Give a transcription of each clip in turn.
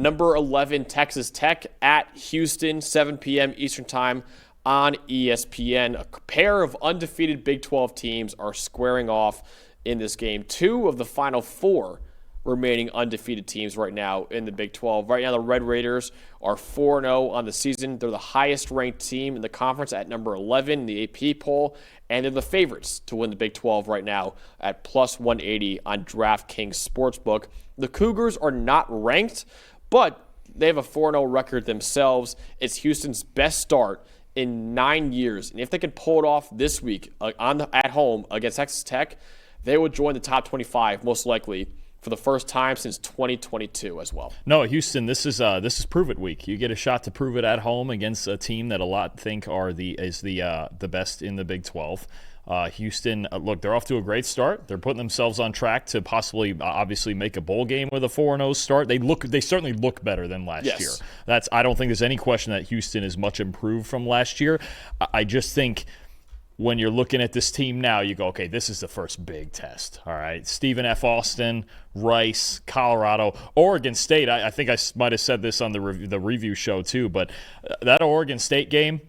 number 11 Texas Tech at Houston, 7 p.m. Eastern Time on ESPN. A pair of undefeated Big 12 teams are squaring off in this game. 2 of the final 4 remaining undefeated teams right now in the Big 12. Right now, the Red Raiders are 4-0 on the season. They're the highest-ranked team in the conference at number 11 in the AP poll, and they're the favorites to win the Big 12 right now at plus 180 on DraftKings Sportsbook. The Cougars are not ranked, but they have a 4-0 record themselves. It's Houston's best start in 9 years, and if they can pull it off this week at home against Texas Tech, they would join the top 25 most likely for the first time since 2022 as well. No, Houston, this is prove it week. You get a shot to prove it at home against a team that a lot think is the best in the Big 12. Houston, look, they're off to a great start. They're putting themselves on track to possibly, obviously, make a bowl game with a 4-0 start. They certainly look better than last year. I don't think there's any question that Houston is much improved from last year. I just think when you're looking at this team now, you go, okay, this is the first big test. All right, Stephen F. Austin, Rice, Colorado, Oregon State. I think I might have said this on the review show too, but that Oregon State game,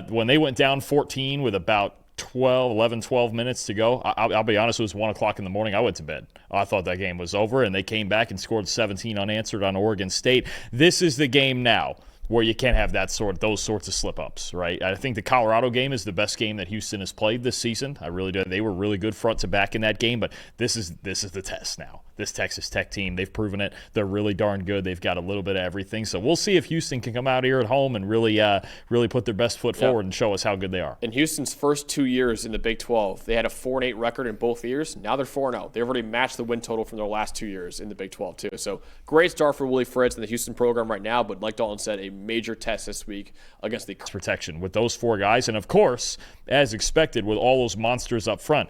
when they went down 14 with about 12 minutes to go, I'll be honest, it was 1 o'clock in the morning. I went to bed. I thought that game was over, and they came back and scored 17 unanswered on Oregon State. This is the game now where you can't have those sorts of slip-ups, right? I think the Colorado game is the best game that Houston has played this season. I really do. They were really good front to back in that game, but this is the test now. This Texas Tech team, they've proven it. They're really darn good. They've got a little bit of everything. So we'll see if Houston can come out here at home and really put their best foot forward and show us how good they are. In Houston's first 2 years in the Big 12, they had a 4-8 record in both years. Now they're 4-0. They've already matched the win total from their last 2 years in the Big 12 too. So great start for Willie Fritz and the Houston program right now, but like Dalton said, a major test this week against the protection with those 4 guys. And of course, as expected, with all those monsters up front,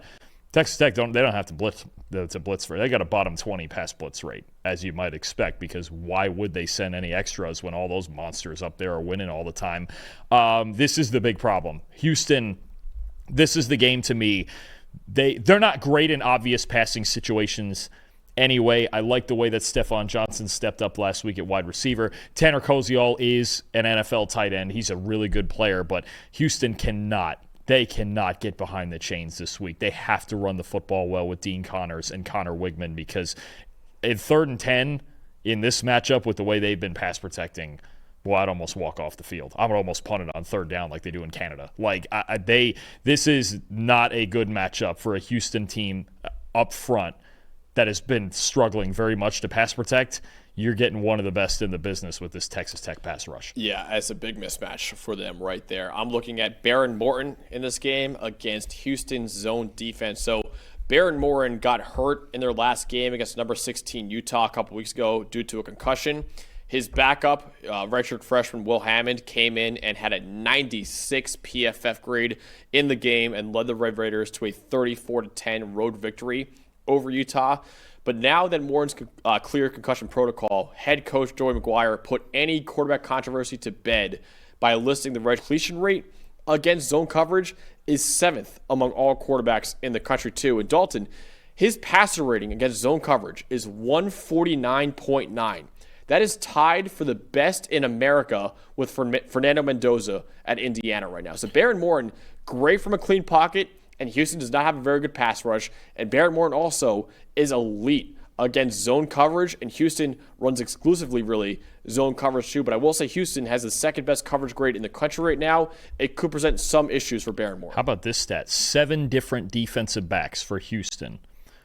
Texas Tech don't have to blitz for. They got a bottom 20 pass blitz rate, as you might expect, because why would they send any extras when all those monsters up there are winning all the time? This is the big problem. Houston, this is the game to me. They're not great in obvious passing situations anyway. I like the way that Stephon Johnson stepped up last week at wide receiver. Tanner Koziol is an NFL tight end. He's a really good player, but Houston cannot get behind the chains this week. They have to run the football well with Dean Connors and Connor Wigman, because in 3rd and 10 in this matchup with the way they've been pass protecting, well, I'd almost walk off the field. I would almost punt it on 3rd down like they do in Canada. This is not a good matchup for a Houston team up front that has been struggling very much to pass protect. You're getting one of the best in the business with this Texas Tech pass rush. Yeah, it's a big mismatch for them right there. I'm looking at Baron Morton in this game against Houston's zone defense. So Baron Morton got hurt in their last game against number 16 Utah a couple weeks ago due to a concussion. His backup, redshirt freshman Will Hammond, came in and had a 96 PFF grade in the game and led the Red Raiders to a 34-10 road victory over Utah. But now that Morton's clear concussion protocol, head coach Joey McGuire put any quarterback controversy to bed by listing the completion rate against zone coverage is 7th among all quarterbacks in the country too. And Dalton, his passer rating against zone coverage is 149.9. That is tied for the best in America with Fernando Mendoza at Indiana right now. So Baron Morton, great from a clean pocket, and Houston does not have a very good pass rush. And Baron Morton also is elite against zone coverage, and Houston runs exclusively, really, zone coverage too. But I will say Houston has the second best coverage grade in the country right now. It could present some issues for Baron Morton. How about this stat? 7 different defensive backs for Houston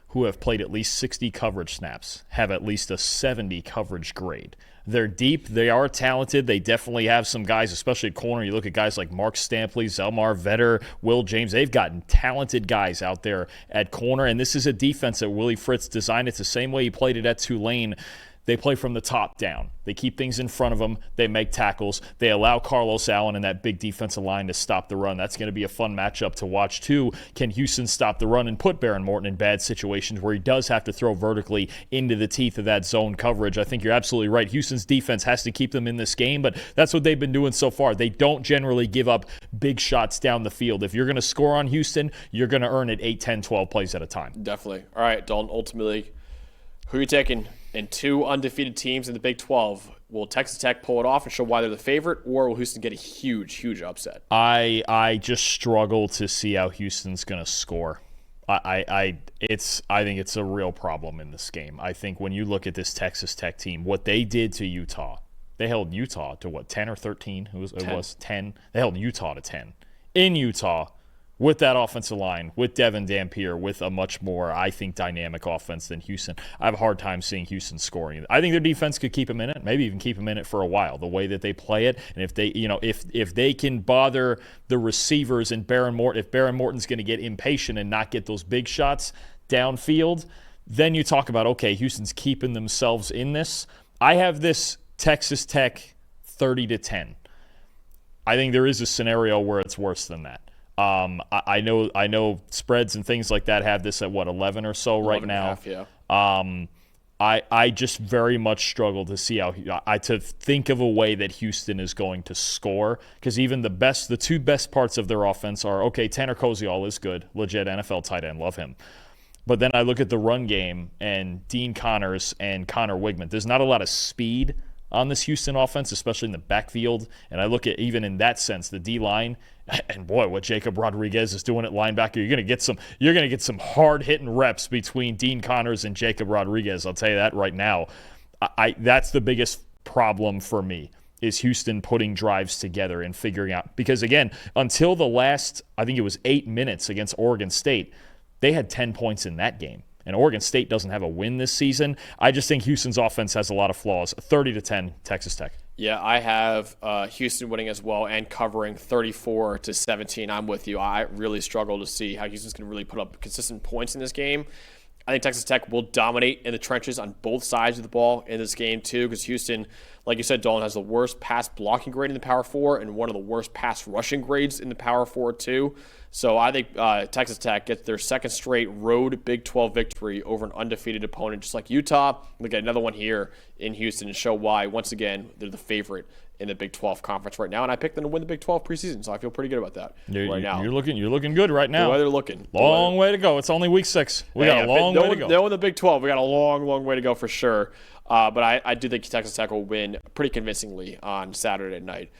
who have played at least 60 coverage snaps have at least a 70 coverage grade. They're deep. They are talented. They definitely have some guys, especially at corner. You look at guys like Mark Stampley, Zelmar Vetter, Will James. They've gotten talented guys out there at corner, and this is a defense that Willie Fritz designed it the same way he played it at Tulane. They play from the top down. They keep things in front of them. They make tackles. They allow Carlos Allen and that big defensive line to stop the run. That's going to be a fun matchup to watch, too. Can Houston stop the run and put Baron Morton in bad situations where he does have to throw vertically into the teeth of that zone coverage? I think you're absolutely right. Houston's defense has to keep them in this game, but that's what they've been doing so far. They don't generally give up big shots down the field. If you're going to score on Houston, you're going to earn it 8, 10, 12 plays at a time. Definitely. All right, Dalton, ultimately, who are you taking and two undefeated teams in the Big 12. Will Texas Tech pull it off and show why they're the favorite, or will Houston get a huge upset? I just struggle to see how Houston's going to score. I think it's a real problem in this game. I think when you look at this Texas Tech team, what they did to Utah, they held Utah to 10 or 13? It was 10. They held Utah to 10 in Utah with that offensive line, with Devin Dampier, with a much more, I think, dynamic offense than Houston. I have a hard time seeing Houston scoring. I think their defense could keep them in it, maybe even keep them in it for a while, the way that they play it. And if they, if they can bother the receivers and if Baron Morton's going to get impatient and not get those big shots downfield, then you talk about, okay, Houston's keeping themselves in this. I have this Texas Tech 30-10. I think there is a scenario where it's worse than that. I know spreads and things like that have this at 11 or so right now. I just very much struggle to see to think of a way that Houston is going to score, because even the two best parts of their offense are, okay, Tanner Koziol is good, legit NFL tight end, love him. But then I look at the run game and Dean Connors and Connor Wigman. There's not a lot of speed on this Houston offense, especially in the backfield. And I look at, even in that sense, the D-line, and boy, what Jacob Rodriguez is doing at linebacker, you're going to get some hard-hitting reps between Dean Connors and Jacob Rodriguez. I'll tell you that right now. That's the biggest problem for me, is Houston putting drives together and figuring out. Because, again, until the last, I think it was 8 minutes against Oregon State, they had 10 points in that game. And Oregon State doesn't have a win this season. I just think Houston's offense has a lot of flaws. 30-10, Texas Tech. Yeah, I have Houston winning as well and covering 34-17. I'm with you. I really struggle to see how Houston's going to really put up consistent points in this game. I think Texas Tech will dominate in the trenches on both sides of the ball in this game too, because Houston, like you said, Dalton, has the worst pass blocking grade in the Power 4 and one of the worst pass rushing grades in the Power 4 too. So I think Texas Tech gets their second straight road Big 12 victory over an undefeated opponent just like Utah. We'll get another one here in Houston to show why, once again, they're the favorite in the Big 12 conference right now. And I picked them to win the Big 12 preseason, so I feel pretty good about that right now. You're looking good right now. The way they're looking. Long way to go. It's only week 6. We got a long way to go. No in the Big 12. We got a long way to go for sure. But I do think Texas Tech will win pretty convincingly on Saturday night.